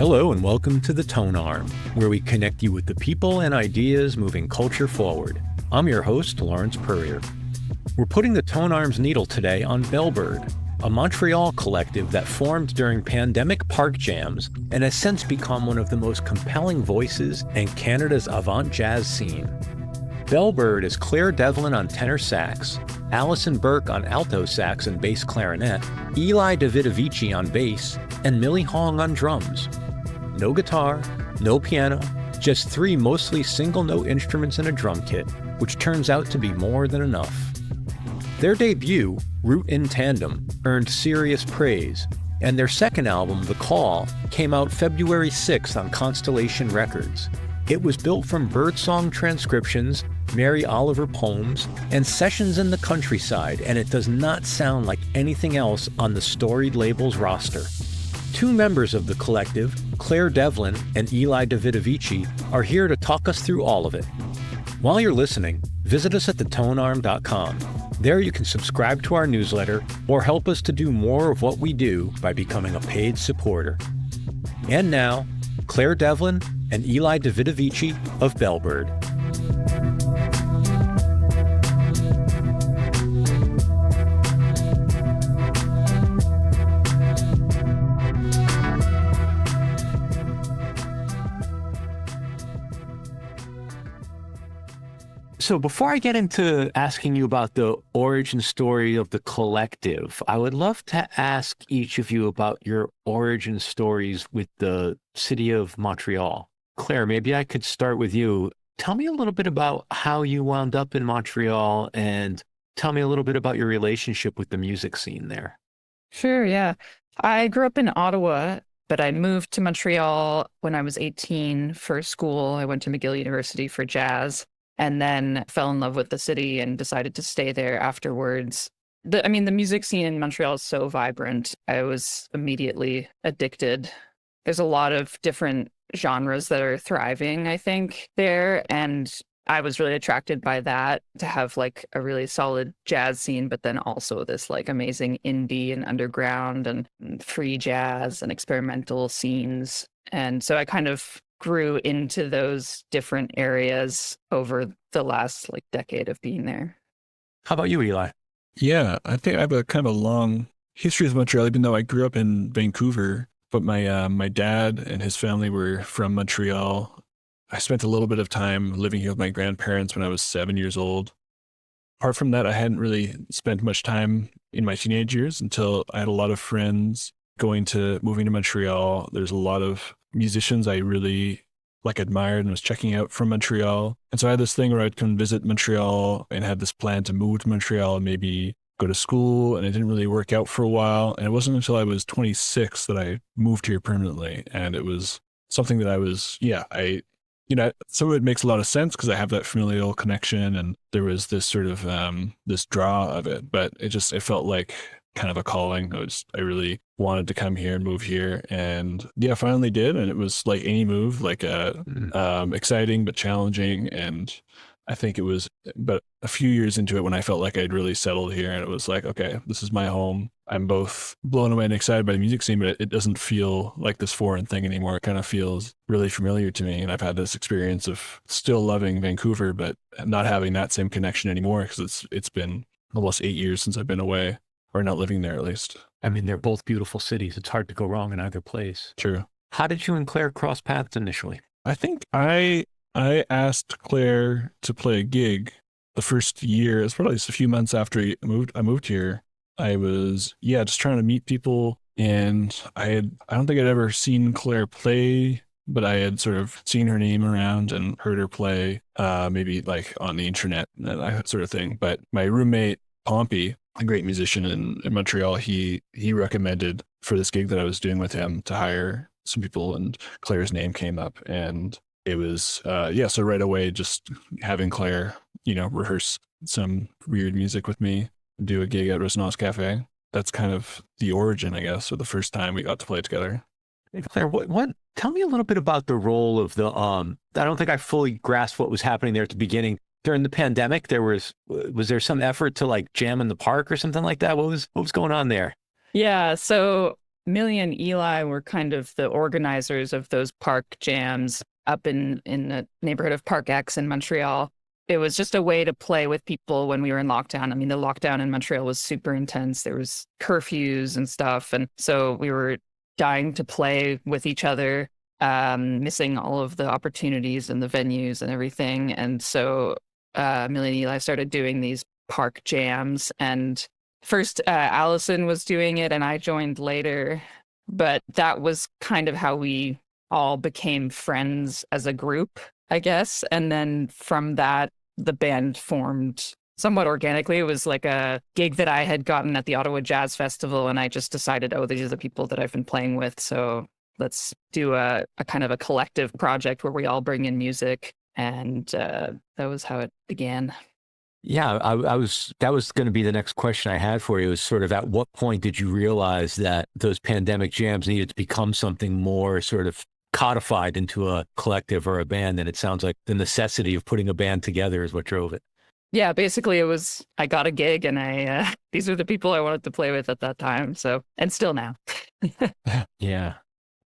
Hello and welcome to the Tonearm, where we connect you with the people and ideas moving culture forward. I'm your host, Lawrence Purrier. We're putting the Tonearm's needle today on Bellbird, a Montreal collective that formed during pandemic park jams and has since become one of the most compelling voices in Canada's avant-jazz scene. Bellbird is Claire Devlin on tenor sax, Allison Burik on alto sax and bass clarinet, Eli Davidovici on bass, and Mili Hong on drums. No guitar, no piano, just three mostly single-note instruments and a drum kit, which turns out to be more than enough. Their debut, Root in Tandem, earned serious praise, and their second album, The Call, came out February 6th on Constellation Records. It was built from birdsong transcriptions, Mary Oliver poems, and sessions in the countryside, and it does not sound like anything else on the Storied label's roster. Two members of the collective, Claire Devlin and Eli Davidovici, are here to talk us through all of it. While you're listening, visit us at thetonearm.com. There you can subscribe to our newsletter or help us to do more of what we do by becoming a paid supporter. And now, Claire Devlin and Eli Davidovici of Bellbird. So before I get into asking you about the origin story of the collective, I would love to ask each of you about your origin stories with the city of Montreal. Claire, maybe I could start with you. Tell me a little bit about how you wound up in Montreal and tell me a little bit about your relationship with the music scene there. Sure, yeah. I grew up in Ottawa, but I moved to Montreal when I was 18 for school. I went to McGill University for jazz. And then fell in love with the city and decided to stay there afterwards. The music scene in Montreal is so vibrant. I was immediately addicted. There's a lot of different genres that are thriving, I think, there. And I was really attracted by that, to have like a really solid jazz scene, but then also this like amazing indie and underground and free jazz and experimental scenes. And so I kind of grew into those different areas over the last like decade of being there. How about you, Eli? Yeah, I think I have a kind of a long history with Montreal, even though I grew up in Vancouver. But my dad and his family were from Montreal. I spent a little bit of time living here with my grandparents when I was 7 years old. Apart from that, I hadn't really spent much time in my teenage years until I had a lot of friends moving to Montreal. There's a lot of musicians I really admired and was checking out from Montreal. And so I had this thing where I'd come visit Montreal and had this plan to move to Montreal and maybe go to school, and it didn't really work out for a while. And it wasn't until I was 26 that I moved here permanently. And it was something that I was, some of it makes a lot of sense because I have that familial connection and there was this sort of, this draw of it, but it felt like kind of a calling. I really wanted to come here and move here, and yeah, finally did. And it was like any move, exciting but challenging. And I think it was but a few years into it when I felt like I'd really settled here, and it was like, okay, this is my home. I'm both blown away and excited by the music scene, but it doesn't feel like this foreign thing anymore. It kind of feels really familiar to me. And I've had this experience of still loving Vancouver, but not having that same connection anymore because it's been almost 8 years since I've been away. Or not living there, at least. I mean, they're both beautiful cities. It's hard to go wrong in either place. True. How did you and Claire cross paths initially? I think I asked Claire to play a gig the first year. It's probably just a few months after I moved here. I was, just trying to meet people. And I don't think I'd ever seen Claire play, but I had sort of seen her name around and heard her play, maybe like on the internet, that sort of thing. But my roommate, Pompey, a great musician in Montreal, he recommended for this gig that I was doing with him to hire some people, and Claire's name came up, and it was, so right away, just having Claire, rehearse some weird music with me, do a gig at Résonance Café. That's kind of the origin, I guess, or the first time we got to play together. Hey, Claire, tell me a little bit about the role of the, I don't think I fully grasped what was happening there at the beginning. During the pandemic, was there some effort to like jam in the park or something like that? What was going on there? Yeah, so Mili and Eli were kind of the organizers of those park jams up in the neighborhood of Park X in Montreal. It was just a way to play with people when we were in lockdown. I mean, the lockdown in Montreal was super intense. There was curfews and stuff. And so we were dying to play with each other, missing all of the opportunities and the venues and everything. And so Mili and Eli started doing these park jams. And first, Allison was doing it and I joined later. But that was kind of how we all became friends as a group, I guess. And then from that, the band formed somewhat organically. It was like a gig that I had gotten at the Ottawa Jazz Festival. And I just decided, oh, these are the people that I've been playing with. So let's do a kind of a collective project where we all bring in music. And that was how it began. Yeah, that was going to be the next question I had for you, is sort of at what point did you realize that those pandemic jams needed to become something more sort of codified into a collective or a band? And it sounds like the necessity of putting a band together is what drove it. Yeah, basically it was, I got a gig and these are the people I wanted to play with at that time. So, and still now. Yeah.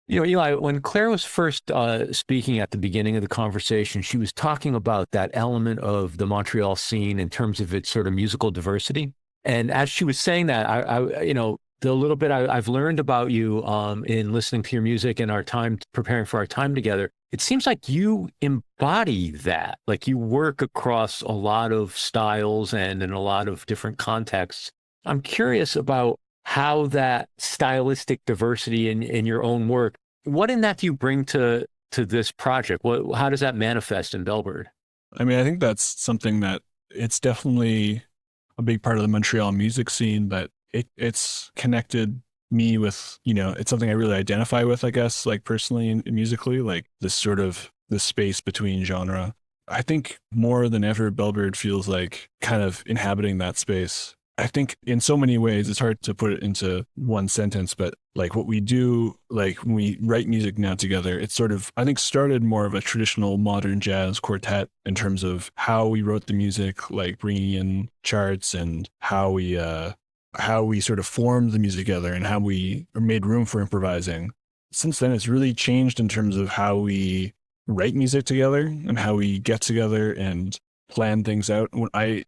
You know, Eli, when Claire was first speaking at the beginning of the conversation, she was talking about that element of the Montreal scene in terms of its sort of musical diversity. And as she was saying that, I you know, the little bit I've learned about you in listening to your music and our time preparing for our time together, it seems like you embody that. Like you work across a lot of styles and in a lot of different contexts. I'm curious about how that stylistic diversity in your own work, what in that do you bring to this project? How does that manifest in Bellbird? I mean, I think that's something that it's definitely a big part of the Montreal music scene, but it's connected me with, you know, it's something I really identify with, I guess, like personally and musically, like this sort of the space between genre. I think more than ever, Bellbird feels like kind of inhabiting that space. I think in so many ways, it's hard to put it into one sentence, but like what we do, like when we write music now together, it's sort of, I think, started more of a traditional modern jazz quartet in terms of how we wrote the music, like bringing in charts and how we sort of formed the music together and how we made room for improvising. Since then, it's really changed in terms of how we write music together and how we get together and plan things out. When I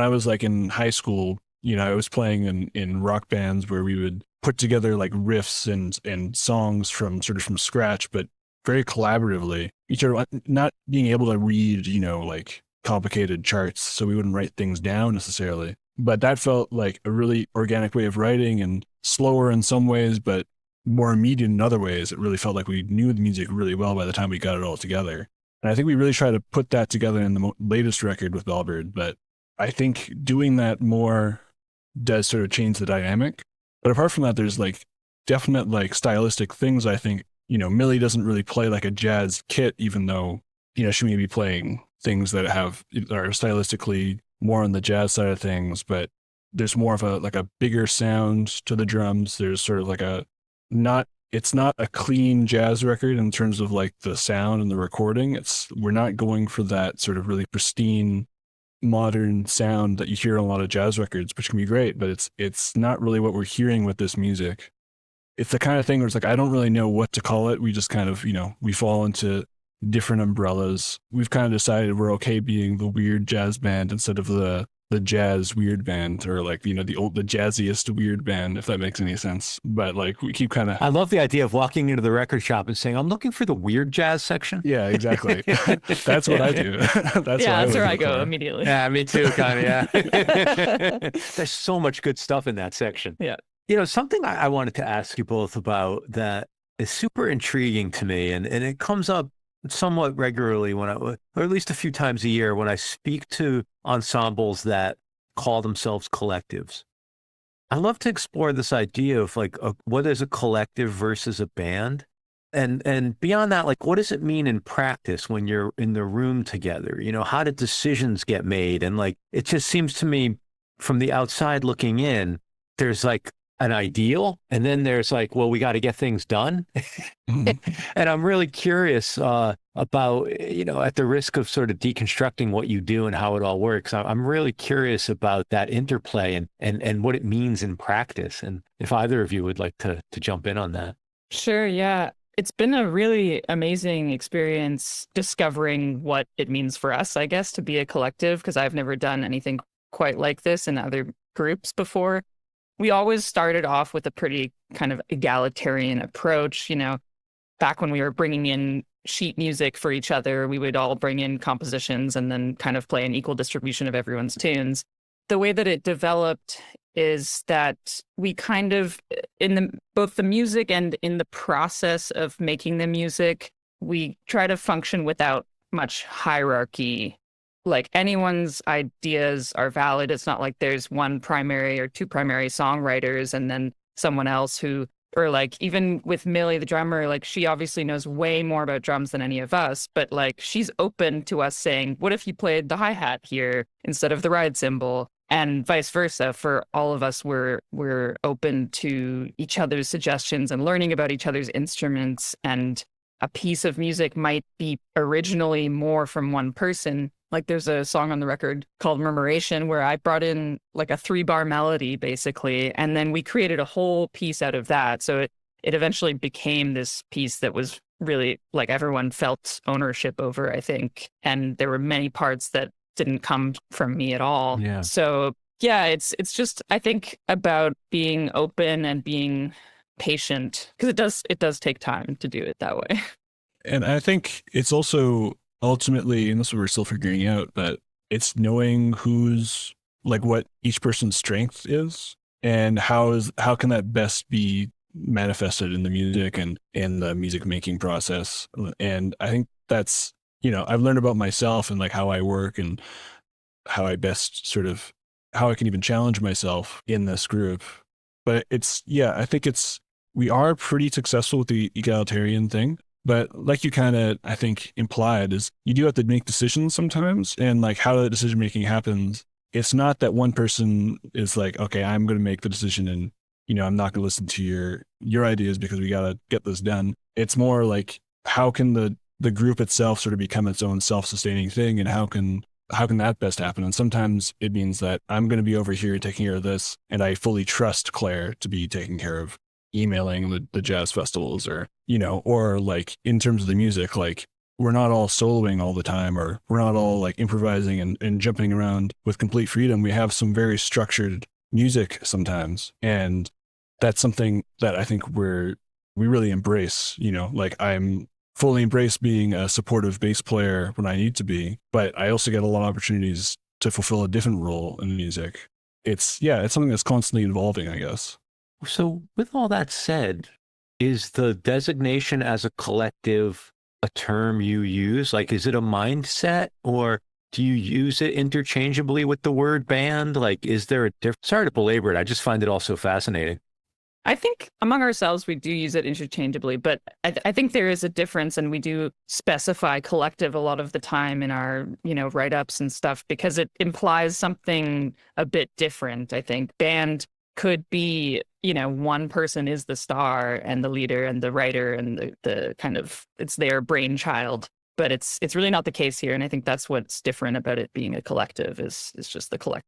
was like in high school, you know, I was playing in rock bands where we would put together like riffs and songs from scratch, but very collaboratively. Each other not being able to read, you know, like complicated charts, so we wouldn't write things down necessarily. But that felt like a really organic way of writing, and slower in some ways, but more immediate in other ways. It really felt like we knew the music really well by the time we got it all together. And I think we really try to put that together in the latest record with Bellbird. But I think doing that more does sort of change the dynamic. But apart from that, there's like definite like stylistic things. I think, you know, Mili doesn't really play like a jazz kit, even though, you know, she may be playing things that are stylistically more on the jazz side of things, but there's more of a bigger sound to the drums. There's sort of like it's not a clean jazz record in terms of like the sound and the recording. We're not going for that sort of really pristine modern sound that you hear on a lot of jazz records, which can be great, but it's not really what we're hearing with this music. It's the kind of thing where it's like, I don't really know what to call it. We just kind of, you know, we fall into different umbrellas. We've kind of decided we're okay being the weird jazz band instead of the jazz weird band, or like, you know, the jazziest weird band, if that makes any sense. But like we keep kind of, I love the idea of walking into the record shop and saying, I'm looking for the weird jazz section. Yeah, exactly. That's what I do. That's where I go immediately. Yeah, me too, kind of. Yeah. There's so much good stuff in that section. Yeah. You know, something I wanted to ask you both about that is super intriguing to me, and it comes up somewhat regularly or at least a few times a year when I speak to ensembles that call themselves collectives. I love to explore this idea of like, what is a collective versus a band? And beyond that, like, what does it mean in practice when you're in the room together? You know, how do decisions get made? And like, it just seems to me from the outside looking in, there's like an ideal, and then there's like, well, we got to get things done. Mhm. And I'm really curious about, at the risk of sort of deconstructing what you do and how it all works, I'm really curious about that interplay and what it means in practice. And if either of you would like to jump in on that. Sure, yeah. It's been a really amazing experience discovering what it means for us, I guess, to be a collective, because I've never done anything quite like this in other groups before. We always started off with a pretty kind of egalitarian approach. Back when we were bringing in sheet music for each other, we would all bring in compositions and then kind of play an equal distribution of everyone's tunes. The way that it developed is that we kind of, both the music and in the process of making the music, we try to function without much hierarchy. Like, anyone's ideas are valid. It's not like there's one primary or two primary songwriters and then someone else who, or like even with Mili, the drummer, like she obviously knows way more about drums than any of us, but like she's open to us saying, what if you played the hi-hat here instead of the ride cymbal? And vice versa. For all of us, we're open to each other's suggestions and learning about each other's instruments. And a piece of music might be originally more from one person. Like, there's a song on the record called Murmuration where I brought in like a 3-bar melody, basically, and then we created a whole piece out of that. So it eventually became this piece that was really like everyone felt ownership over, I think. And there were many parts that didn't come from me at all. Yeah. So yeah, it's just, I think, about being open and being patient, because it does take time to do it that way. And I think it's also ultimately, and this is what we're still figuring out, but it's knowing who's like what each person's strength is and how can that best be manifested in the music and in the music making process. And I think that's, I've learned about myself and like how I work and how I best sort of, how I can even challenge myself in this group. But I think we are pretty successful with the egalitarian thing. But like you kind of, I think, implied, is you do have to make decisions sometimes. And like how that decision making happens, it's not that one person is like, okay, I'm going to make the decision and, I'm not going to listen to your ideas because we got to get this done. It's more like, how can the group itself sort of become its own self-sustaining thing, and how can that best happen? And sometimes it means that I'm going to be over here taking care of this, and I fully trust Claire to be taking care of emailing the jazz festivals, or or like in terms of the music, like we're not all soloing all the time, or we're not all like improvising and jumping around with complete freedom. We have some very structured music sometimes, and that's something that I think we really embrace. Like I'm fully embrace being a supportive bass player when I need to be, but I also get a lot of opportunities to fulfill a different role in music. It's something that's constantly evolving, I guess. So with all that said, is the designation as a collective a term you use? Like, is it a mindset, or do you use it interchangeably with the word band? Like, is there a difference? Sorry to belabor it. I just find it all so fascinating. I think among ourselves, we do use it interchangeably, but I think there is a difference, and we do specify collective a lot of the time in our, write-ups and stuff, because it implies something a bit different. I think band could be, one person is the star and the leader and the writer and the kind of, it's their brainchild, but it's really not the case here. And I think that's what's different about it being a collective is just the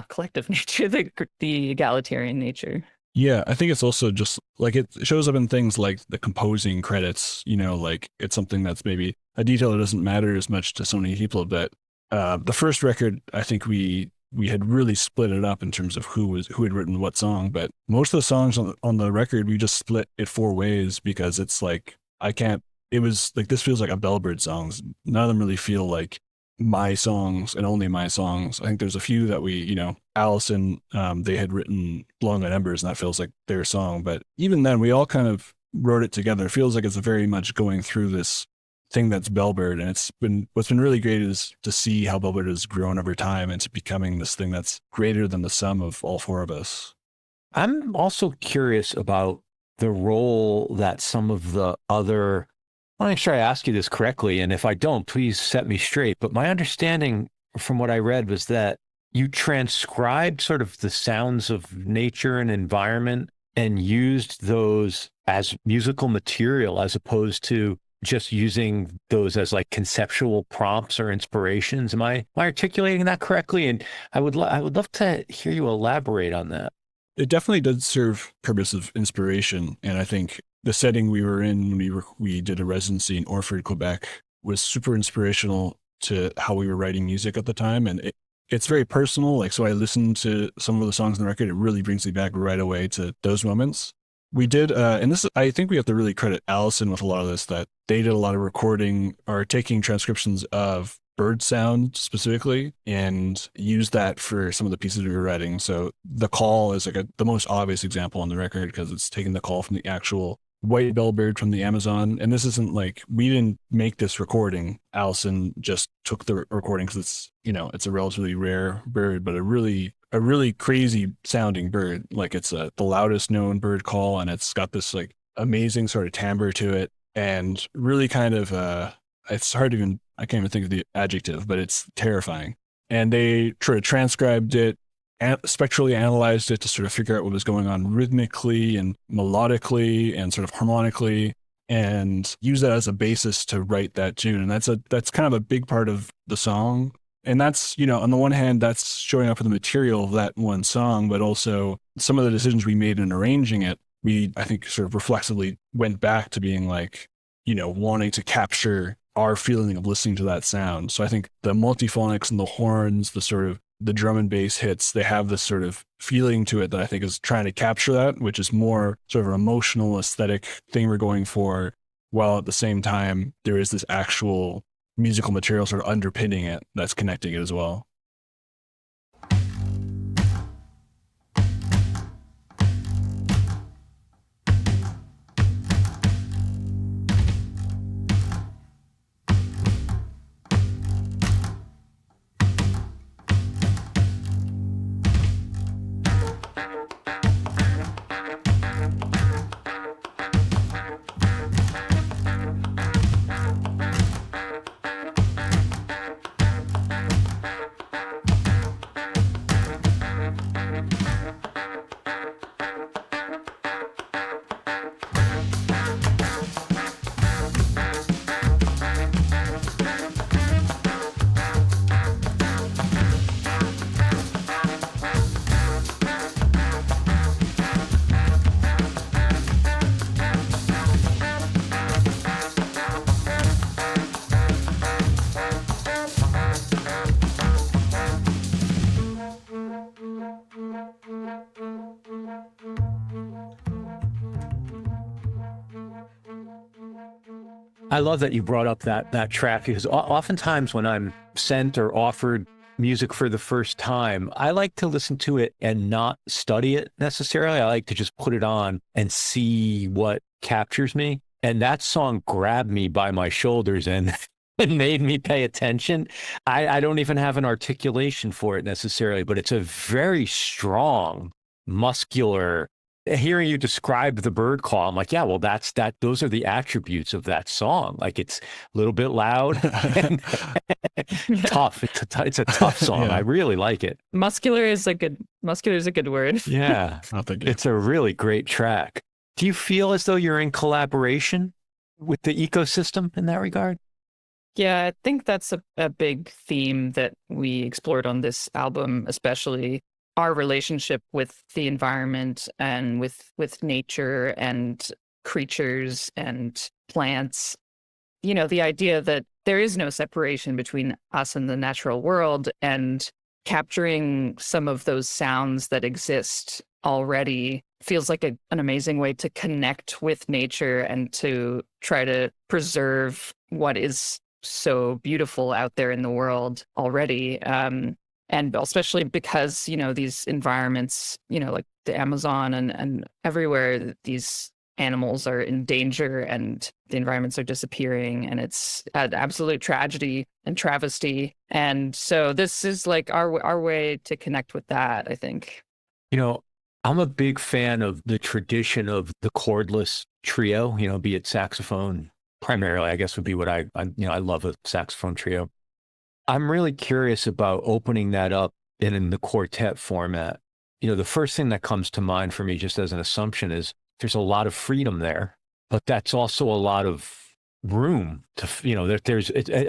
collective nature, the egalitarian nature. Yeah, I think it's also just like it shows up in things like the composing credits, like it's something that's maybe a detail that doesn't matter as much to so many people. But the first record, I think we had really split it up in terms of who had written what song. But most of the songs on the record, we just split it 4 ways, because it's like, it was like, this feels like a Bellbird songs. None of them really feel like my songs and only my songs. I think there's a few that we, Allison, they had written Blowing on Embers, and that feels like their song. But even then, we all kind of wrote it together. It feels like it's very much going through this thing that's Bellbird. And what's been really great is to see how Bellbird has grown over time into becoming this thing that's greater than the sum of all 4 of us. I'm also curious about the role that some of the other, I want to make sure I ask you this correctly, and if I don't, please set me straight. But my understanding from what I read was that you transcribed sort of the sounds of nature and environment and used those as musical material as opposed to just using those as like conceptual prompts or inspirations. Am I articulating that correctly? And I would love to hear you elaborate on that. It definitely does serve purpose of inspiration. And I think the setting we were in when we did a residency in Orford, Quebec, was super inspirational to how we were writing music at the time. And it's very personal. Like, so I listened to some of the songs on the record. It really brings me back right away to those moments. We did, and this, I think we have to really credit Allison with a lot of this, that they did a lot of recording or taking transcriptions of bird sound specifically and used that for some of the pieces we were writing. So the call is like the most obvious example on the record because it's taking the call from the actual white bellbird from the Amazon. And this isn't like, we didn't make this recording. Allison just took the recording because it's, it's a relatively rare bird, but a really crazy sounding bird. Like it's the loudest known bird call, and it's got this like amazing sort of timbre to it, and really kind of it's hard to even, I can't even think of the adjective, but it's terrifying. And they sort of transcribed it and spectrally analyzed it to sort of figure out what was going on rhythmically and melodically and sort of harmonically, and use that as a basis to write that tune. And that's kind of a big part of the song. And that's, on the one hand, that's showing up in the material of that one song, but also some of the decisions we made in arranging it, we, I think, sort of reflexively went back to being like, wanting to capture our feeling of listening to that sound. So I think the multiphonics and the horns, the sort of the drum and bass hits, they have this sort of feeling to it that I think is trying to capture that, which is more sort of an emotional aesthetic thing we're going for, while at the same time, there is this actual musical material sort of underpinning it that's connecting it as well. I love that you brought up that track, because oftentimes when I'm sent or offered music for the first time, I like to listen to it and not study it necessarily. I like to just put it on and see what captures me. And that song grabbed me by my shoulders and it made me pay attention. I don't even have an articulation for it necessarily, but it's a very strong, muscular. Hearing you describe the bird call, I'm like, yeah, well, those are the attributes of that song. Like, it's a little bit loud and tough. It's a tough song. Yeah. I really like it. Muscular is a good word. Yeah. It's a really great track. Do you feel as though you're in collaboration with the ecosystem in that regard? Yeah, I think that's a big theme that we explored on this album, especially our relationship with the environment and with nature and creatures and plants. The idea that there is no separation between us and the natural world, and capturing some of those sounds that exist already feels like an amazing way to connect with nature and to try to preserve what is so beautiful out there in the world already. And especially because, these environments, like the Amazon and everywhere, these animals are in danger and the environments are disappearing, and it's an absolute tragedy and travesty. And so this is like our way to connect with that, I think. I'm a big fan of the tradition of the chordless trio, be it saxophone primarily, I guess would be what I love a saxophone trio. I'm really curious about opening that up in the quartet format. the first thing that comes to mind for me just as an assumption is there's a lot of freedom there, but that's also a lot of room to,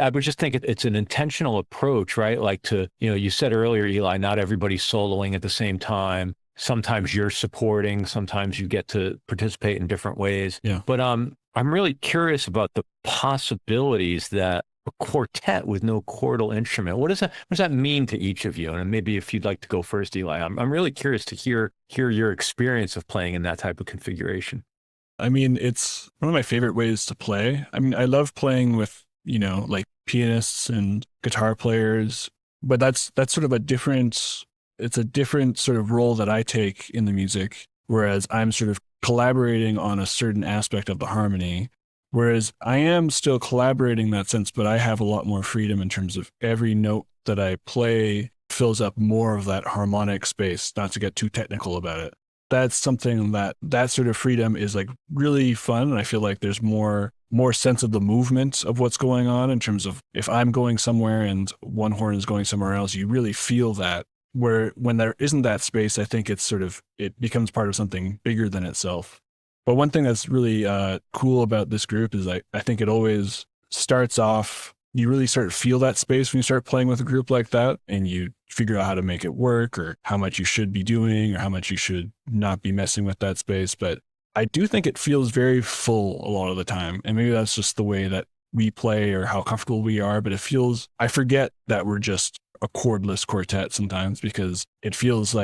I would just think it's an intentional approach, right? Like you said earlier, Eli, not everybody's soloing at the same time. Sometimes you're supporting, sometimes you get to participate in different ways. Yeah. But I'm really curious about the possibilities that a quartet with no chordal instrument. What does that mean to each of you? And maybe if you'd like to go first, Eli, I'm really curious to hear your experience of playing in that type of configuration. I mean, it's one of my favorite ways to play. I mean, I love playing with, like pianists and guitar players, but that's sort of it's a different sort of role that I take in the music, whereas I'm sort of collaborating on a certain aspect of the harmony. Whereas I am still collaborating in that sense, but I have a lot more freedom in terms of every note that I play fills up more of that harmonic space, not to get too technical about it. That's something that sort of freedom is like really fun. And I feel like there's more sense of the movement of what's going on in terms of if I'm going somewhere and one horn is going somewhere else, you really feel that. Where when there isn't that space, I think it becomes part of something bigger than itself. But one thing that's really cool about this group is I think it always starts off, you really start to feel that space when you start playing with a group like that, and you figure out how to make it work or how much you should be doing or how much you should not be messing with that space. But I do think it feels very full a lot of the time. And maybe that's just the way that we play or how comfortable we are. But I forget that we're just a chordless quartet sometimes because it feels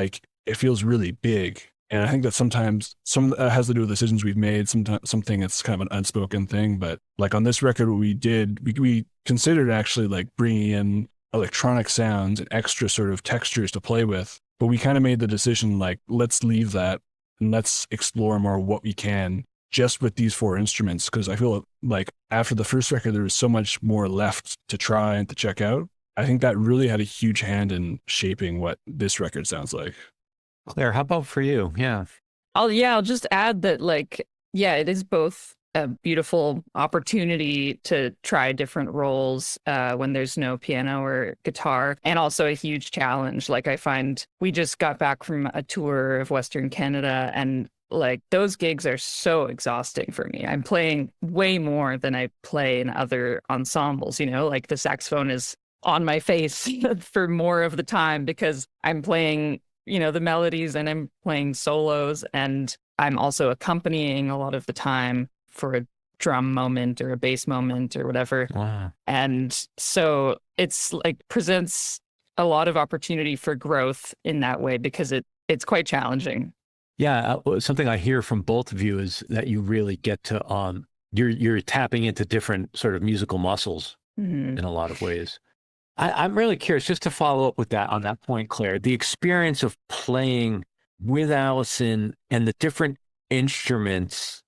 really big. And I think that sometimes some has to do with decisions we've made, something that's kind of an unspoken thing. But like on this record, what we did, we considered actually like bringing in electronic sounds and extra sort of textures to play with. But we kind of made the decision like, let's leave that and let's explore more what we can just with these 4 instruments. Because I feel like after the first record, there was so much more left to try and to check out. I think that really had a huge hand in shaping what this record sounds like. Claire, how about for you? Yeah. I'll just add that it is both a beautiful opportunity to try different roles when there's no piano or guitar, and also a huge challenge. Like I find we just got back from a tour of Western Canada, and like those gigs are so exhausting for me. I'm playing way more than I play in other ensembles, like the saxophone is on my face for more of the time because I'm playing the melodies and I'm playing solos, and I'm also accompanying a lot of the time for a drum moment or a bass moment or whatever. Wow. And so it's like presents a lot of opportunity for growth in that way because it's quite challenging. Yeah. Something I hear from both of you is that you really get to, you're tapping into different sort of musical muscles in a lot of ways. I'm really curious, just to follow up with that on that point, Claire, the experience of playing with Allison and the different instruments,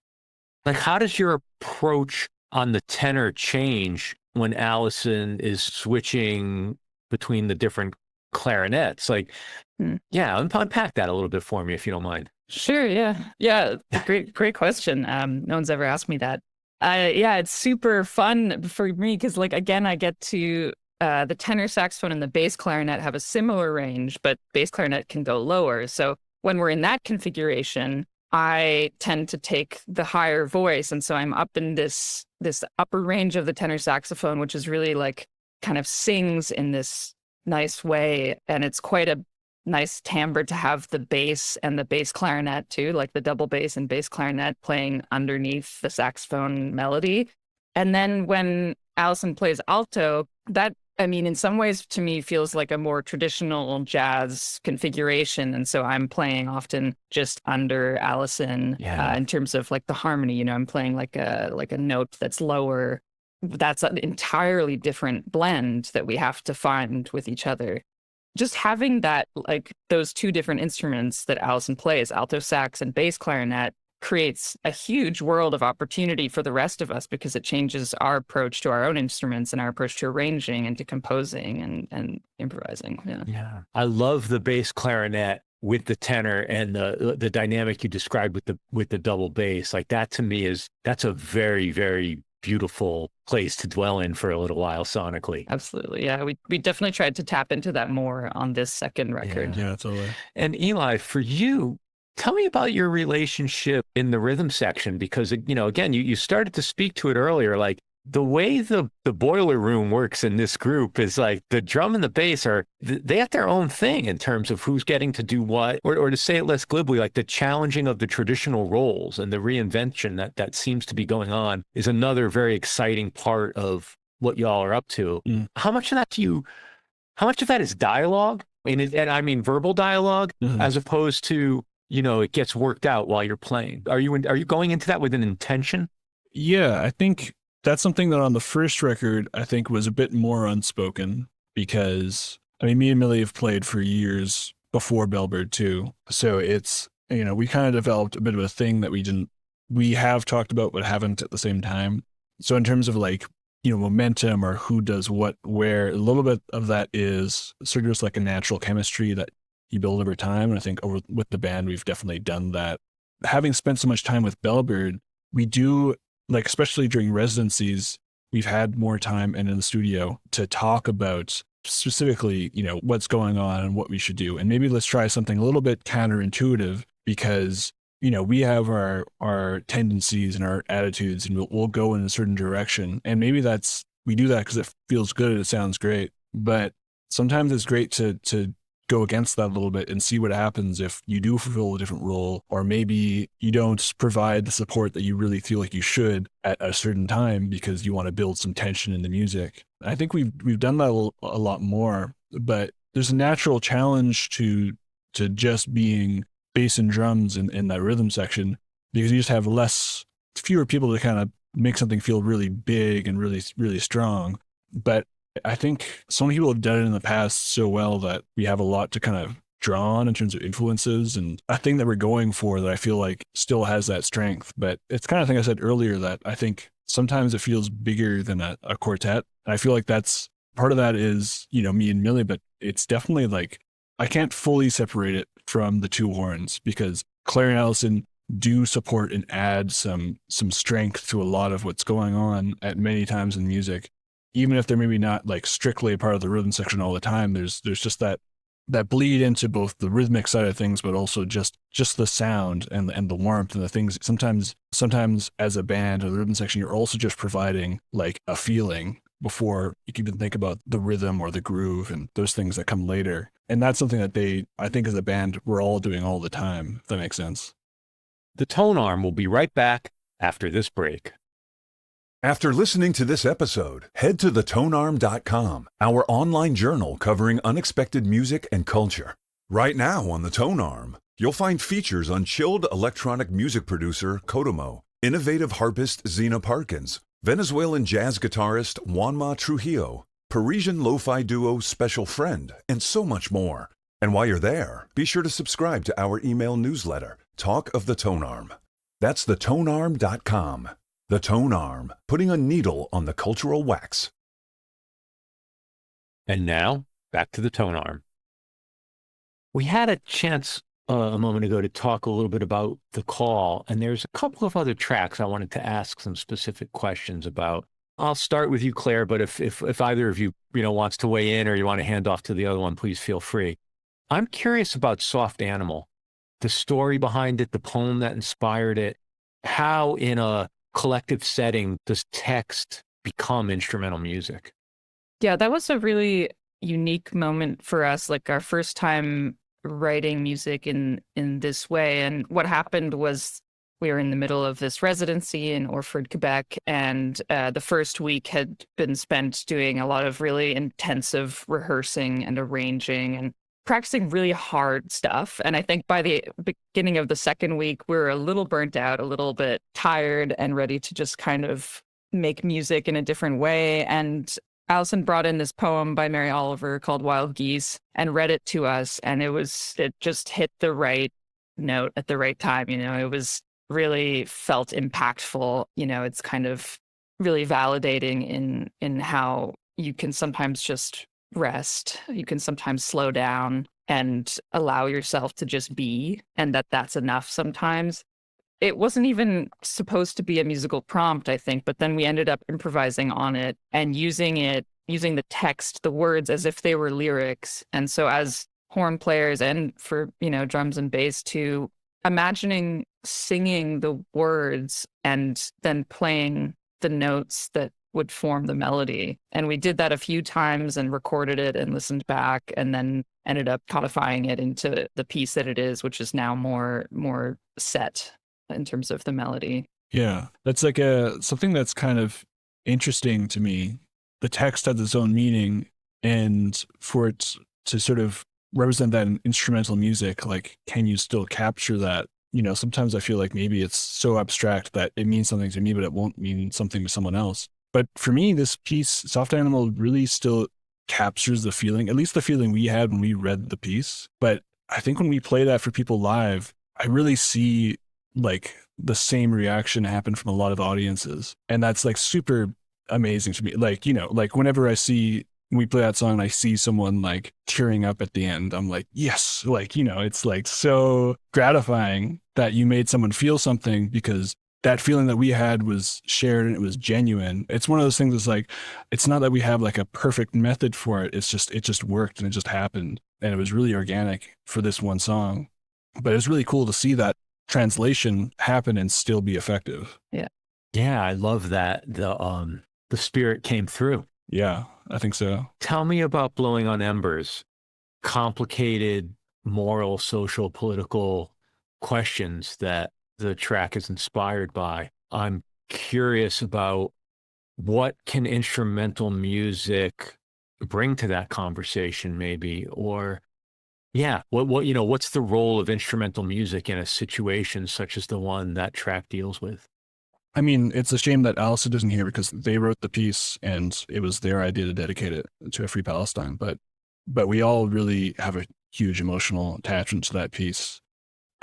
like how does your approach on the tenor change when Allison is switching between the different clarinets? Like, unpack that a little bit for me, if you don't mind. Sure, yeah. Yeah, great question. No one's ever asked me that. It's super fun for me because, like, again, I get to the tenor saxophone and the bass clarinet have a similar range, but bass clarinet can go lower. So when we're in that configuration, I tend to take the higher voice. And so I'm up in this upper range of the tenor saxophone, which is really like kind of sings in this nice way. And it's quite a nice timbre to have the bass and the bass clarinet too, like the double bass and bass clarinet playing underneath the saxophone melody. And then when Allison plays alto, that, I mean, in some ways to me feels like a more traditional jazz configuration. And so I'm playing often just under Allison in terms of like the harmony, I'm playing like a note that's lower. That's an entirely different blend that we have to find with each other. Just having that, like those 2 different instruments that Allison plays, alto sax and bass clarinet, creates a huge world of opportunity for the rest of us because it changes our approach to our own instruments and our approach to arranging and to composing and improvising. Yeah. I love the bass clarinet with the tenor and the dynamic you described with the double bass. Like that to me that's a very, very beautiful place to dwell in for a little while sonically. Absolutely. Yeah. We definitely tried to tap into that more on this second record. Yeah, totally. And Eli, for you, tell me about your relationship in the rhythm section, because, again, you started to speak to it earlier, like the way the boiler room works in this group is like the drum and the bass they have their own thing in terms of who's getting to do what, or to say it less glibly, like the challenging of the traditional roles and the reinvention that seems to be going on is another very exciting part of what y'all are up to. How much of that is dialogue? And I mean verbal dialogue, as opposed to, it gets worked out while you're playing. Are you going into that with an intention? Yeah, I think that's something that on the first record, I think was a bit more unspoken because, me and Mili have played for years before Bellbird too. So it's, we kind of developed a bit of a thing that we have talked about, but haven't at the same time. So in terms of like, momentum or who does what, where, a little bit of that is sort of just like a natural chemistry that you build over time. And I think with the band, we've definitely done that. Having spent so much time with Bellbird, we do, like, especially during residencies, we've had more time and in the studio to talk about specifically, what's going on and what we should do. And maybe let's try something a little bit counterintuitive because, we have our tendencies and our attitudes and we'll go in a certain direction. And maybe we do that because it feels good and it sounds great. But sometimes it's great to go against that a little bit and see what happens if you do fulfill a different role, or maybe you don't provide the support that you really feel like you should at a certain time because you want to build some tension in the music. I think we've done that a lot more, but there's a natural challenge to just being bass and drums in that rhythm section because you just have fewer people to kind of make something feel really big and really, really strong. But I think so many people have done it in the past so well that we have a lot to kind of draw on in terms of influences and a thing that we're going for that I feel like still has that strength. But it's kind of thing I said earlier that I think sometimes it feels bigger than a quartet. And I feel like that's part of that is, me and Mili, but it's definitely like, I can't fully separate it from the two horns because Claire and Allison do support and add some strength to a lot of what's going on at many times in music. Even if they're maybe not like strictly a part of the rhythm section all the time, there's just that bleed into both the rhythmic side of things, but also just the sound and the warmth and the things. Sometimes as a band or the rhythm section, you're also just providing like a feeling before you can even think about the rhythm or the groove and those things that come later. And that's something that I think as a band, we're all doing all the time, if that makes sense. The Tonearm will be right back after this break. After listening to this episode, head to thetonearm.com, our online journal covering unexpected music and culture. Right now on the Tonearm, you'll find features on chilled electronic music producer Kodomo, innovative harpist Zena Parkins, Venezuelan jazz guitarist Juanma Trujillo, Parisian lo-fi duo Special Friend, and so much more. And while you're there, be sure to subscribe to our email newsletter, Talk of the Tonearm. That's thetonearm.com. The Tonearm, putting a needle on the cultural wax. And now, back to the Tonearm. We had a chance a moment ago to talk a little bit about The Call, and there's a couple of other tracks I wanted to ask some specific questions about. I'll start with you, Claire, but if either of you, wants to weigh in or you want to hand off to the other one, please feel free. I'm curious about Soft Animal, the story behind it, the poem that inspired it, how in a collective setting does text become instrumental music? Yeah, that was a really unique moment for us, like our first time writing music in this way. And what happened was we were in the middle of this residency in Orford, Quebec, and the first week had been spent doing a lot of really intensive rehearsing and arranging and practicing really hard stuff. And I think by the beginning of the second week, we were a little burnt out, a little bit tired and ready to just kind of make music in a different way. And Allison brought in this poem by Mary Oliver called Wild Geese and read it to us. And it just hit the right note at the right time. It was really felt impactful. It's kind of really validating in how you can sometimes just rest. You can sometimes slow down and allow yourself to just be, and that's enough sometimes. it wasn't even supposed to be a musical prompt, I think, but then we ended up improvising on it and using the text, the words as if they were lyrics. And so as horn players and for, drums and bass too, imagining singing the words and then playing the notes that would form the melody. And we did that a few times and recorded it and listened back and then ended up codifying it into the piece that it is, which is now more set in terms of the melody. Yeah, that's like something that's kind of interesting to me. The text has its own meaning, and for it to sort of represent that in instrumental music, like, can you still capture that? Sometimes I feel like maybe it's so abstract that it means something to me, but it won't mean something to someone else. But for me, this piece, Soft Animal, really still captures the feeling, at least the feeling we had when we read the piece. But I think when we play that for people live, I really see like the same reaction happen from a lot of audiences. And that's like super amazing to me. Like, like whenever we play that song and I see someone like tearing up at the end, I'm like, yes, like, it's like so gratifying that you made someone feel something, because that feeling that we had was shared and it was genuine. It's one of those things that's like, it's not that we have like a perfect method for it. It just worked and it just happened. And it was really organic for this one song. But it's really cool to see that translation happen and still be effective. Yeah. Yeah, I love that. The spirit came through. Yeah, I think so. Tell me about Blowing on Embers. Complicated moral, social, political questions that the track is inspired by. I'm curious about what can instrumental music bring to that conversation, maybe, or what's the role of instrumental music in a situation such as the one that track deals with? I mean, it's a shame that Allison isn't here, because they wrote the piece and it was their idea to dedicate it to a free Palestine. But we all really have a huge emotional attachment to that piece.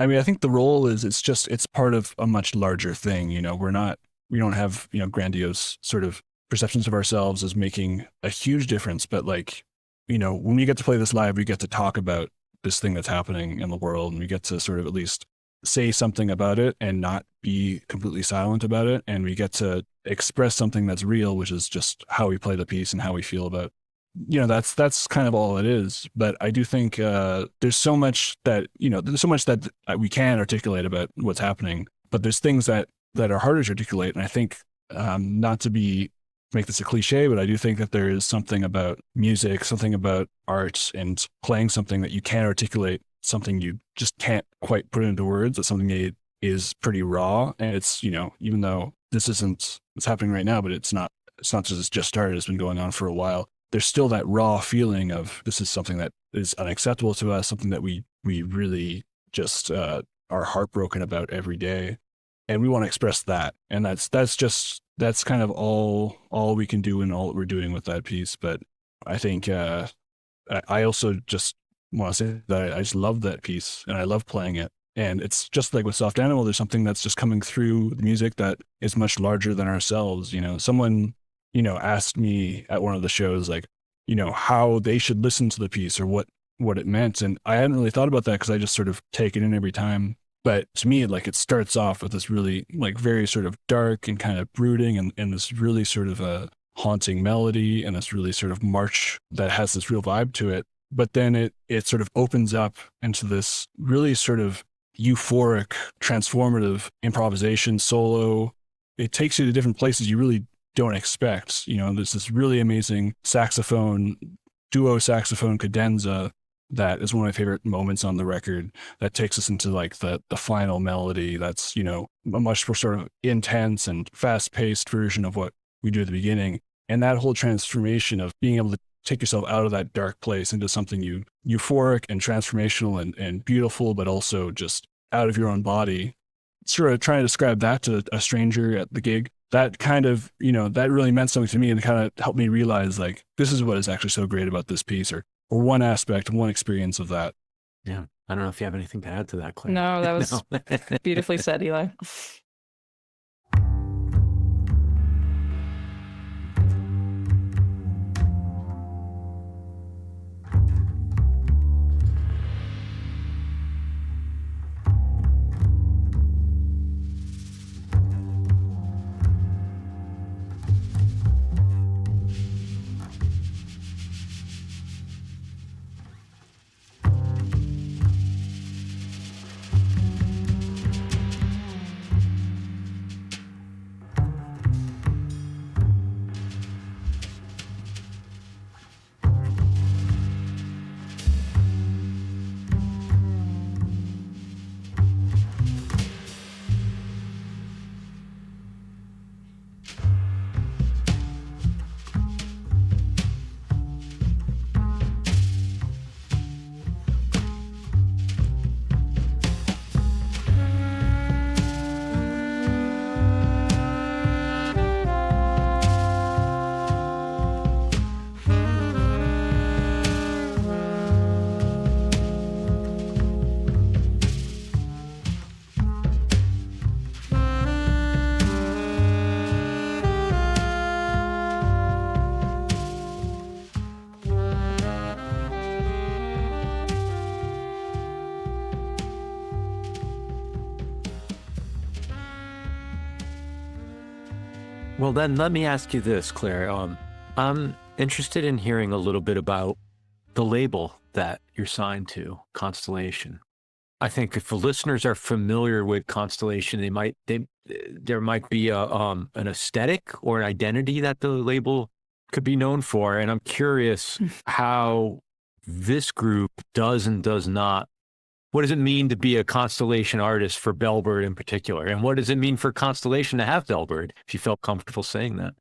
I mean, I think the role is, it's part of a much larger thing. We don't have, grandiose sort of perceptions of ourselves as making a huge difference. But like, when we get to play this live, we get to talk about this thing that's happening in the world, and we get to sort of at least say something about it and not be completely silent about it. And we get to express something that's real, which is just how we play the piece and how we feel about, that's kind of all it is. But I do think there's so much that we can articulate about what's happening, but there's things that are harder to articulate. And I think not to make this a cliche, but I do think that there is something about music, something about art and playing something that you can't articulate, something you just can't quite put into words. That's something that is pretty raw. And it's, even though this isn't what's happening right now, but it's not just started, it's been going on for a while. There's still that raw feeling of, this is something that is unacceptable to us, something that we really just are heartbroken about every day. And we want to express that. And that's kind of all we can do and all that we're doing with that piece. But I think I also just want to say that I just love that piece and I love playing it. And it's just like with Soft Animal, there's something that's just coming through the music that is much larger than ourselves. Someone, asked me at one of the shows, like, how they should listen to the piece or what it meant. And I hadn't really thought about that, because I just sort of take it in every time. But to me, like, it starts off with this really like very sort of dark and kind of brooding and this really sort of a haunting melody and this really sort of march that has this real vibe to it. But then it sort of opens up into this really sort of euphoric, transformative improvisation solo. It takes you to different places you really don't expect. There's this really amazing duo saxophone cadenza that is one of my favorite moments on the record, that takes us into like the final melody. That's, a much more sort of intense and fast-paced version of what we do at the beginning. And that whole transformation of being able to take yourself out of that dark place into something euphoric and transformational and beautiful, but also just out of your own body. Sort of trying to describe that to a stranger at the gig, that kind of, that really meant something to me and kind of helped me realize, like, this is what is actually so great about this piece, or one aspect, one experience of that. Yeah. I don't know if you have anything to add to that, Claire. No, that was beautifully said, Eli. Well, then let me ask you this, Claire. I'm interested in hearing a little bit about the label that you're signed to, Constellation. I think if the listeners are familiar with Constellation, there might be an aesthetic or an identity that the label could be known for. And I'm curious how this group does and does not. What does it mean to be a Constellation artist for Bellbird in particular? And what does it mean for Constellation to have Bellbird, if you felt comfortable saying that?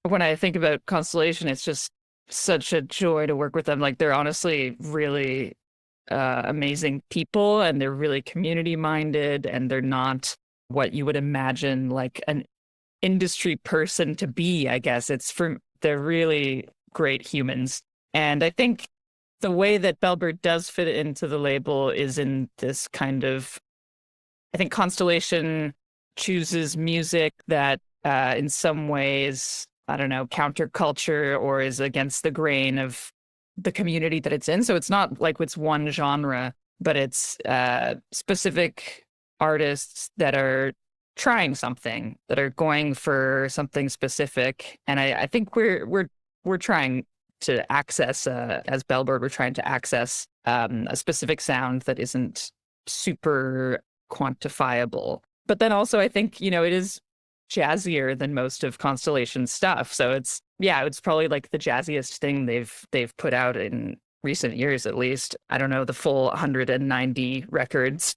When I think about Constellation, it's just such a joy to work with them. Like, they're honestly really amazing people, and they're really community minded, and they're not what you would imagine like an industry person to be, I guess. They're really great humans. And I think the way that Bellbird does fit into the label is in this kind of, I think Constellation chooses music that in some ways, I don't know, counterculture or is against the grain of the community that it's in. So it's not like it's one genre, but it's specific artists that are trying something, that are going for something specific. And I think we're trying to access, as Bellbird, we're trying to access a specific sound that isn't super quantifiable. But then also I think, it is jazzier than most of Constellation's stuff. So it's probably like the jazziest thing they've put out in recent years, at least. I don't know the full 190 records.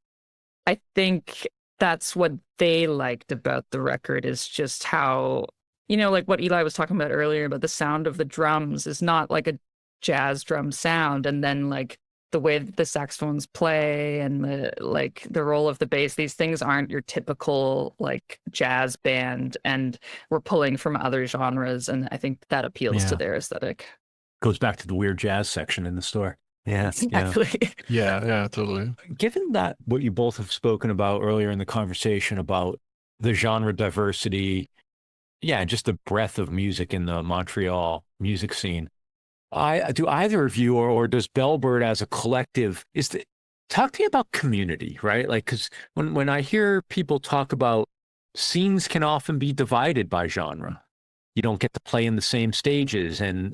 I think that's what they liked about the record, is just how, like what Eli was talking about earlier, about the sound of the drums is not like a jazz drum sound. And then like the way that the saxophones play and the role of the bass, these things aren't your typical like jazz band, and we're pulling from other genres. And I think that appeals to their aesthetic. Goes back to the weird jazz section in the store. Yeah, exactly. Yeah, totally. Given that what you both have spoken about earlier in the conversation about the genre diversity, just the breadth of music in the Montreal music scene, do either of you or does Bellbird as a collective, talk to me about community, right? Like, because when I hear people talk about scenes can often be divided by genre. You don't get to play in the same stages, and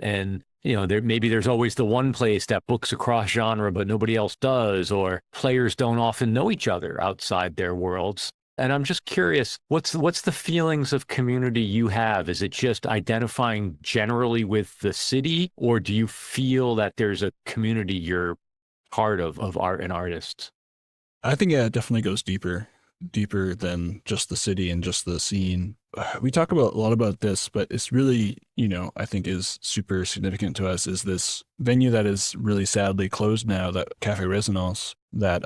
there's always the one place that books across genre, but nobody else does, or players don't often know each other outside their worlds. And I'm just curious, what's the feelings of community you have? Is it just identifying generally with the city, or do you feel that there's a community you're part of art and artists? I think it definitely goes deeper than just the city and just the scene. We talk a lot about this, but it's really, I think is super significant to us, is this venue that is really sadly closed now, that Café Résonance, that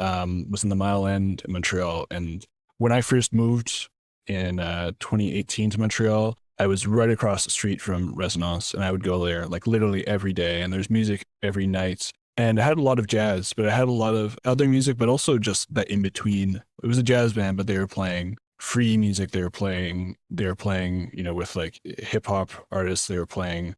was in the Mile End in Montreal. And when I first moved in 2018 to Montreal, I was right across the street from Résonance, and I would go there like literally every day, and there's music every night. And I had a lot of jazz, but I had a lot of other music, but also just that in between. It was a jazz band, but they were playing free music. They were playing, with like hip hop artists. They were playing,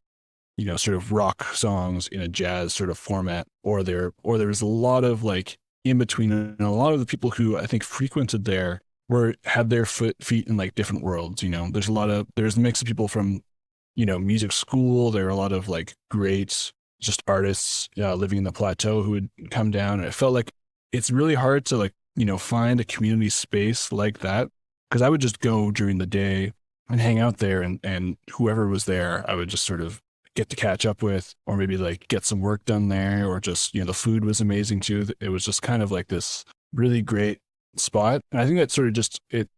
sort of rock songs in a jazz sort of format. Or there was a lot of like in between, and a lot of the people who I think frequented there had their feet in like different worlds. There's a mix of people from, music school. There are a lot of like great just artists living in the plateau who would come down. And it felt like it's really hard to like, find a community space like that. Because I would just go during the day and hang out there, and whoever was there, I would just sort of get to catch up with, or maybe like get some work done there, or just, the food was amazing too. It was just kind of like this really great spot. And I think that sort of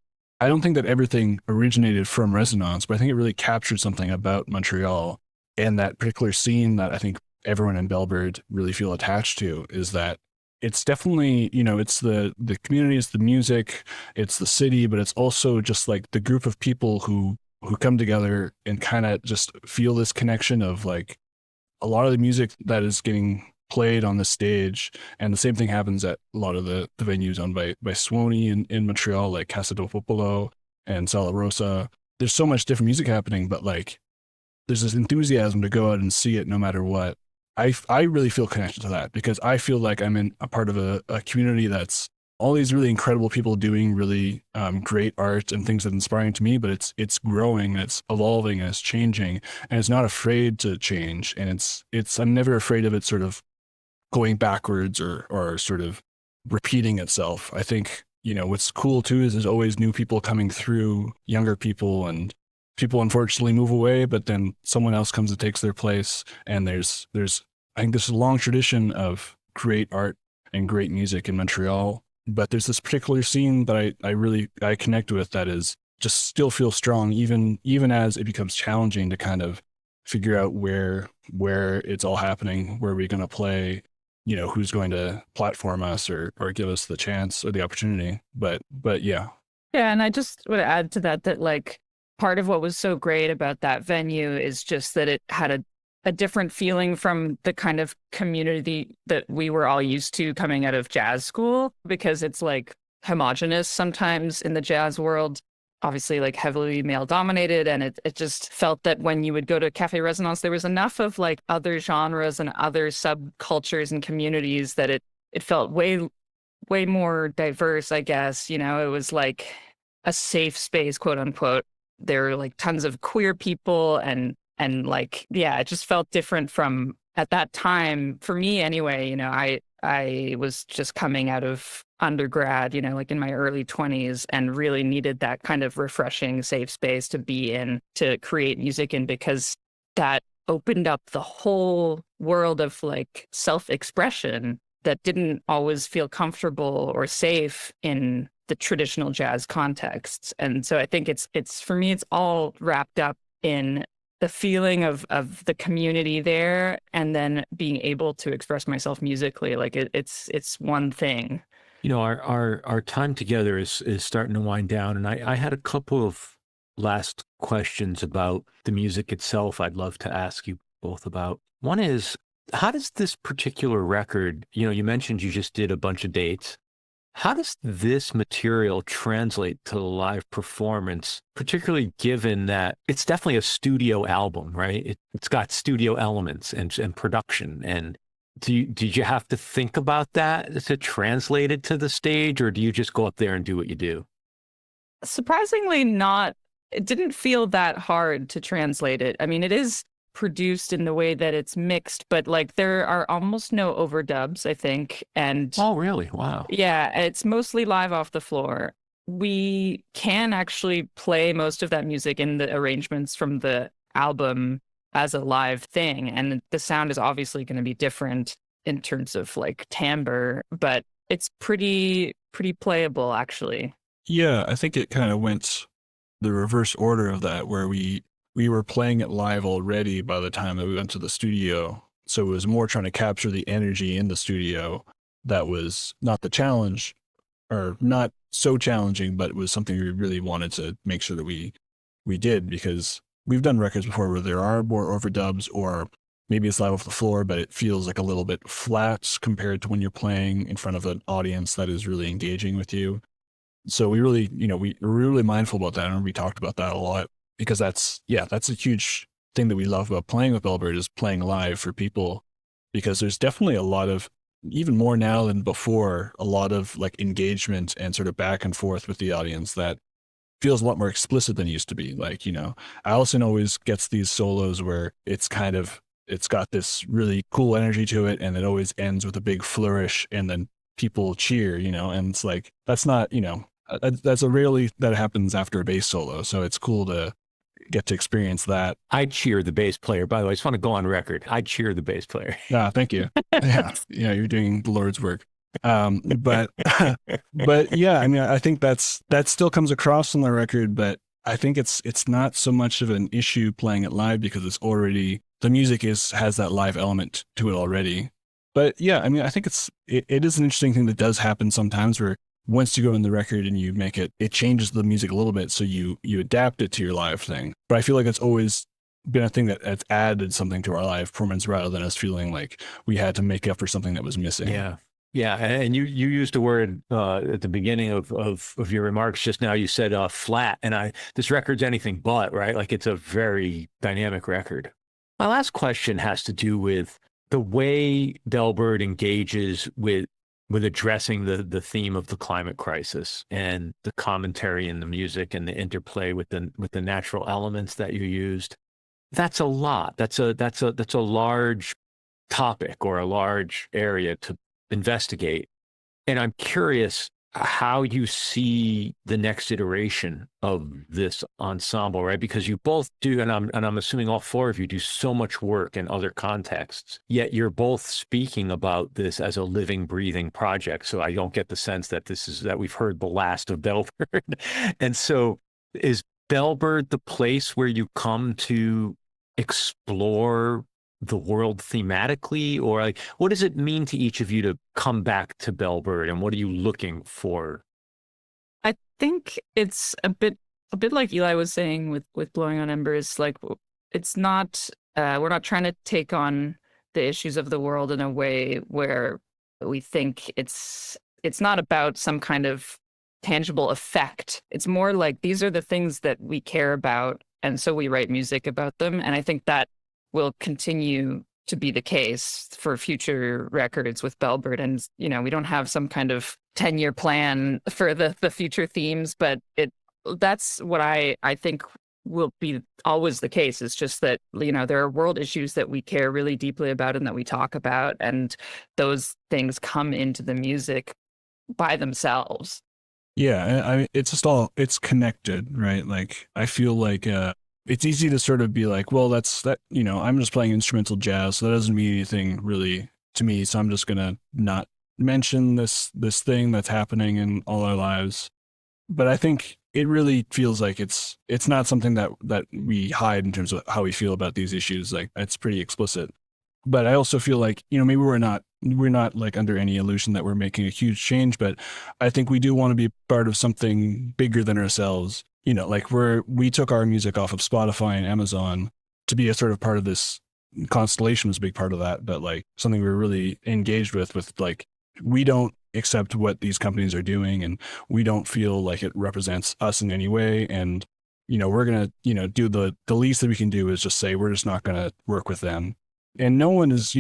I don't think that everything originated from Résonance, but I think it really captured something about Montreal and that particular scene that I think everyone in Bellbird really feel attached to, is that it's definitely, it's the community, it's the music, it's the city, but it's also just like the group of people who come together and kind of just feel this connection of like a lot of the music that is getting played on the stage. And the same thing happens at a lot of the venues owned by Suoni in Montreal, like Casa do Popolo and Sala Rosa. There's so much different music happening, but like there's this enthusiasm to go out and see it no matter what. I really feel connected to that, because I feel like I'm in a part of a community that's all these really incredible people doing really great art and things that are inspiring to me, but it's growing, it's evolving, and it's changing, and it's not afraid to change. And I'm never afraid of it sort of going backwards or sort of repeating itself. I think, what's cool too is there's always new people coming through, younger people, and people unfortunately move away, but then someone else comes and takes their place. And there's I think there's a long tradition of great art and great music in Montreal, but there's this particular scene that I connect with that is just still feels strong, even as it becomes challenging to kind of figure out where it's all happening, where we're going to play, who's going to platform us or give us the chance or the opportunity. But yeah. Yeah, and I just would add to that like part of what was so great about that venue is just that it had a different feeling from the kind of community that we were all used to coming out of jazz school, because it's like homogenous sometimes in the jazz world, obviously like heavily male dominated. And it just felt that when you would go to Café Résonance, there was enough of like other genres and other subcultures and communities that it felt way more diverse, I guess. It was like a safe space, quote unquote. There were like tons of queer people and like, yeah, it just felt different from at that time for me anyway. I was just coming out of undergrad, like in my early 20s, and really needed that kind of refreshing safe space to be in, to create music in, because that opened up the whole world of like self-expression that didn't always feel comfortable or safe in the traditional jazz contexts. And so I think it's for me, it's all wrapped up in the feeling of the community there, and then being able to express myself musically. Like it's one thing. Our time together is starting to wind down, and I had a couple of last questions about the music itself I'd love to ask you both about. One is, how does this particular record, you mentioned you just did a bunch of dates. How does this material translate to live performance, particularly given that it's definitely a studio album, right? It's got studio elements and production. And did you have to think about that to translate it to the stage, or do you just go up there and do what you do? Surprisingly not. It didn't feel that hard to translate it. I mean, it is produced in the way that it's mixed, but like there are almost no overdubs, I think. And oh, really? Wow. Yeah, it's mostly live off the floor. We can actually play most of that music in the arrangements from the album as a live thing, and the sound is obviously going to be different in terms of like timbre, but it's pretty playable actually. Yeah, I think it kind of went the reverse order of that, where we were playing it live already by the time that we went to the studio. So it was more trying to capture the energy in the studio. That was not the challenge, or not so challenging, but it was something we really wanted to make sure that we did, because we've done records before where there are more overdubs, or maybe it's live off the floor, but it feels like a little bit flat compared to when you're playing in front of an audience that is really engaging with you. So we really, we're really mindful about that, and we talked about that a lot, because that's a huge thing that we love about playing with Bellbird, is playing live for people, because there's definitely a lot of, even more now than before, a lot of like engagement and sort of back and forth with the audience that feels a lot more explicit than it used to be. Like, Allison always gets these solos where it's got this really cool energy to it, and it always ends with a big flourish, and then people cheer, and it's like, that's not, that's a rarely that happens after a bass solo. So it's cool to get to experience that. I cheer the bass player, by the way. I just want to go on record. I cheer the bass player. Yeah, thank you. Yeah, you're doing the Lord's work. But yeah, I mean, I think that still comes across on the record, but I think it's not so much of an issue playing it live, because it's already, the music has that live element to it already. But yeah, I mean, I think it is an interesting thing that does happen sometimes, where once you go in the record and you make it changes the music a little bit, so you adapt it to your live thing. But I feel like it's always been a thing that's added something to our live performance, rather than us feeling like we had to make up for something that was missing. Yeah. Yeah, and you used a word at the beginning of your remarks just now. You said flat, and this record's anything but, right? Like, it's a very dynamic record. My last question has to do with the way Bellbird engages with with addressing the theme of the climate crisis and the commentary in the music and the interplay with the natural elements that you used. That's a lot. That's a large topic or a large area to investigate. And I'm curious how you see the next iteration of this ensemble, right? Because you both do, and I'm assuming all four of you do so much work in other contexts, yet you're both speaking about this as a living, breathing project. So I don't get the sense that that we've heard the last of Bellbird. And so is Bellbird the place where you come to explore the world thematically, or like, what does it mean to each of you to come back to Bellbird, and what are you looking for? I think it's a bit like Eli was saying with Blowing on Embers. Like, it's not we're not trying to take on the issues of the world in a way where we think it's not about some kind of tangible effect. It's more like these are the things that we care about, and so we write music about them. And I think that will continue to be the case for future records with Bellbird. And, we don't have some kind of 10-year plan for the future themes, but that's what I think will be always the case. It's just that, there are world issues that we care really deeply about and that we talk about, and those things come into the music by themselves. Yeah, it's connected, right? Like, I feel like it's easy to sort of be like, well, I'm just playing instrumental jazz, so that doesn't mean anything really to me, so I'm just going to not mention this thing that's happening in all our lives. But I think it really feels like it's not something that we hide in terms of how we feel about these issues. Like, it's pretty explicit. But I also feel like, maybe we're not like under any illusion that we're making a huge change, but I think we do want to be part of something bigger than ourselves. Like we took our music off of Spotify and Amazon to be a sort of part of this. Constellation was a big part of that, but like something we were really engaged with like, we don't accept what these companies are doing, and we don't feel like it represents us in any way. And, we're going to, do the least that we can do is just say, we're just not going to work with them. And no one is,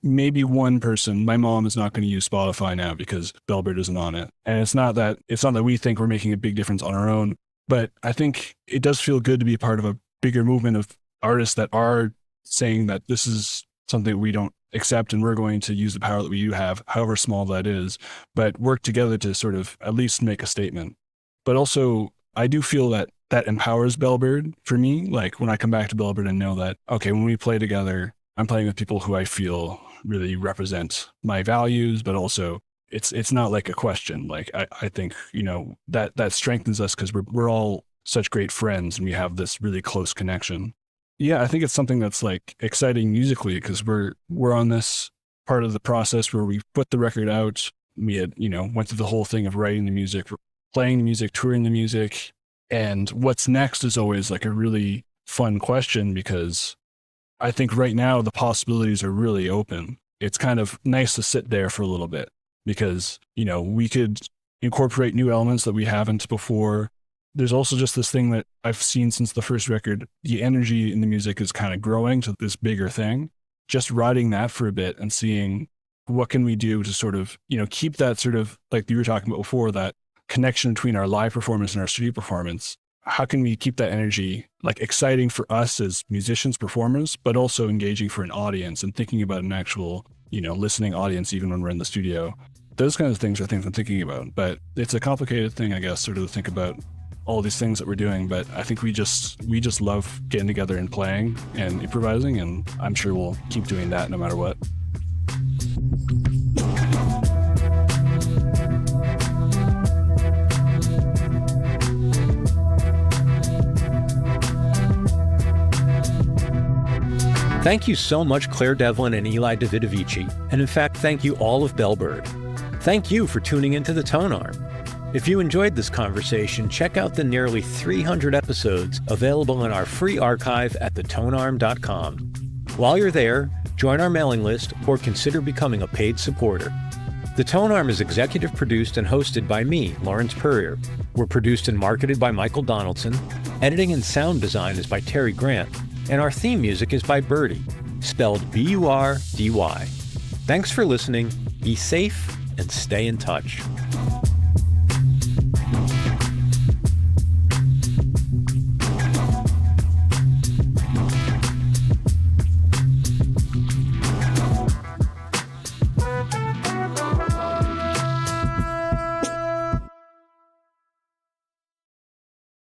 maybe one person, my mom is not going to use Spotify now because Bellbird isn't on it. And it's not that we think we're making a big difference on our own. But I think it does feel good to be part of a bigger movement of artists that are saying that this is something we don't accept, and we're going to use the power that we do have, however small that is, but work together to sort of at least make a statement. But also, I do feel that empowers Bellbird for me. Like, when I come back to Bellbird and know that, okay, when we play together, I'm playing with people who I feel really represent my values, but also it's not like a question. Like, I think, that strengthens us because we're all such great friends and we have this really close connection. Yeah, I think it's something that's like exciting musically because we're on this part of the process where we put the record out. We had, went through the whole thing of writing the music, playing the music, touring the music. And what's next is always like a really fun question because I think right now the possibilities are really open. It's kind of nice to sit there for a little bit because, we could incorporate new elements that we haven't before. There's also just this thing that I've seen since the first record, the energy in the music is kind of growing to this bigger thing. Just riding that for a bit and seeing what can we do to sort of, keep that sort of, like you were talking about before, that connection between our live performance and our studio performance. How can we keep that energy like exciting for us as musicians, performers, but also engaging for an audience and thinking about an actual, listening audience even when we're in the studio? Those kinds of things are things I'm thinking about, but it's a complicated thing, I guess, sort of to think about all these things that we're doing. But I think we just love getting together and playing and improvising, and I'm sure we'll keep doing that no matter what. Thank you so much, Claire Devlin and Eli Davidovici, and in fact, thank you all of Bellbird. Thank you for tuning into the Tonearm. If you enjoyed this conversation, check out the nearly 300 episodes available in our free archive at thetonearm.com. While you're there, join our mailing list or consider becoming a paid supporter. The Tonearm is executive produced and hosted by me, Lawrence Purrier. We're produced and marketed by Michael Donaldson. Editing and sound design is by Terry Grant. And our theme music is by Birdie, spelled B-U-R-D-Y. Thanks for listening, be safe, and stay in touch.